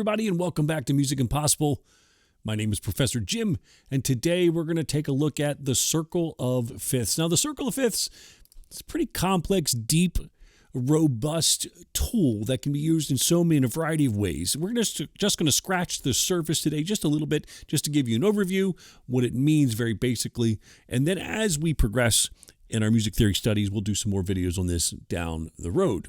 everybody, and welcome back to Music Impossible. My name is Professor Jim, and today we're going to take a look at the circle of fifths. Now, the circle of fifths is a pretty complex, deep, robust tool that can be used in a variety of ways. We're just going to scratch the surface today just a little bit, just to give you an overview, what it means very basically. And then as we progress in our music theory studies, we'll do some more videos on this down the road.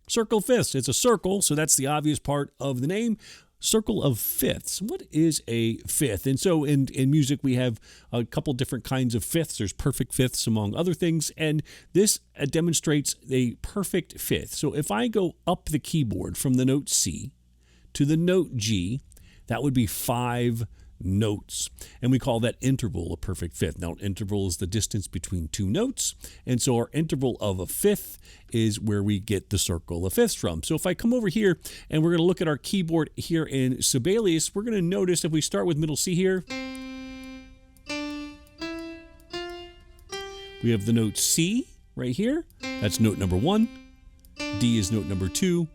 Circle of fifths. It's a circle, so that's the obvious part of the name. Circle of fifths. What is a fifth? And so in music, we have a couple different kinds of fifths. There's perfect fifths, among other things, and this demonstrates a perfect fifth. So if I go up the keyboard from the note C to the note G, that would be 5 notes, and we call that interval a perfect fifth. Now, interval is the distance between two notes, and so our interval of a fifth is where we get the circle of fifths from. So if I come over here and we're going to look at our keyboard here in Sibelius, we're going to notice if we start with middle C here, we have the note C right here. That's note number 1. D is note number 2.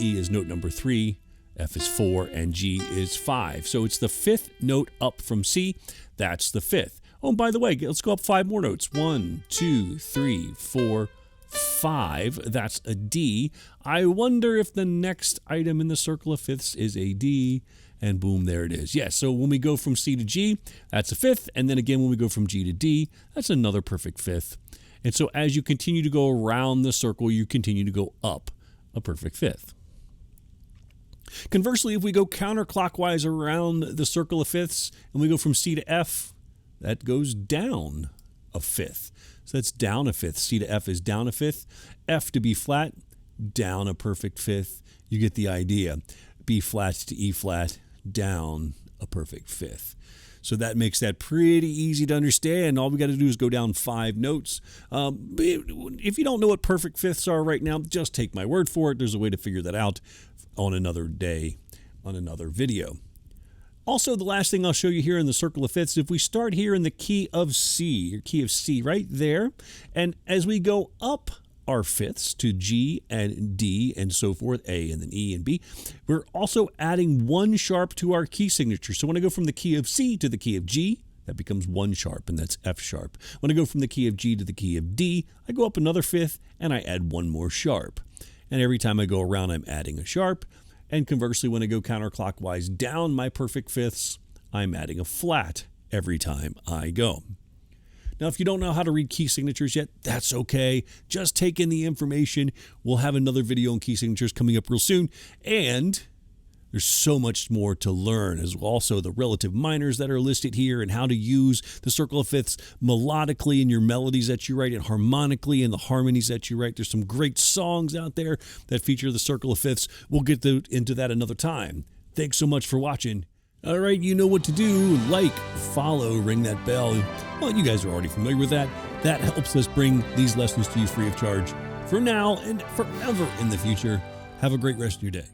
E is note number 3. F is 4, and G is 5. So it's the fifth note up from C. That's the fifth. Oh, and by the way, let's go up 5 more notes. 1, 2, 3, 4, 5. That's a D. I wonder if the next item in the circle of fifths is a D. And boom, there it is. Yes, so when we go from C to G, that's a fifth. And then again, when we go from G to D, that's another perfect fifth. And so as you continue to go around the circle, you continue to go up a perfect fifth. Conversely, if we go counterclockwise around the circle of fifths and we go from C to F, that goes down a fifth. So that's down a fifth. C to F is down a fifth. F to B flat, down a perfect fifth. You get the idea. B flat to E flat, down a perfect fifth. So that makes that pretty easy to understand. All we got to do is go down 5 notes. If you don't know what perfect fifths are right now, just take my word for it. There's a way to figure that out on another day, on another video. Also, the last thing I'll show you here in the circle of fifths, if we start here in the key of C, or key of C right there, and as we go up our fifths to G and D and so forth, A and then E and B, we're also adding 1 sharp to our key signature. So when I go from the key of C to the key of G, that becomes 1 sharp, and that's F sharp. When I go from the key of G to the key of D, I go up another fifth, and I add 1 more sharp. And every time I go around, I'm adding a sharp. And conversely, when I go counterclockwise down my perfect fifths, I'm adding a flat every time I go. Now, if you don't know how to read key signatures yet, that's okay. Just take in the information. We'll have another video on key signatures coming up real soon. And there's so much more to learn, as well. Also the relative minors that are listed here and how to use the circle of fifths melodically in your melodies that you write and harmonically in the harmonies that you write. There's some great songs out there that feature the circle of fifths. We'll get into that another time. Thanks so much for watching. All right, you know what to do. Like, follow, ring that bell. Well, you guys are already familiar with that. That helps us bring these lessons to you free of charge for now and forever in the future. Have a great rest of your day.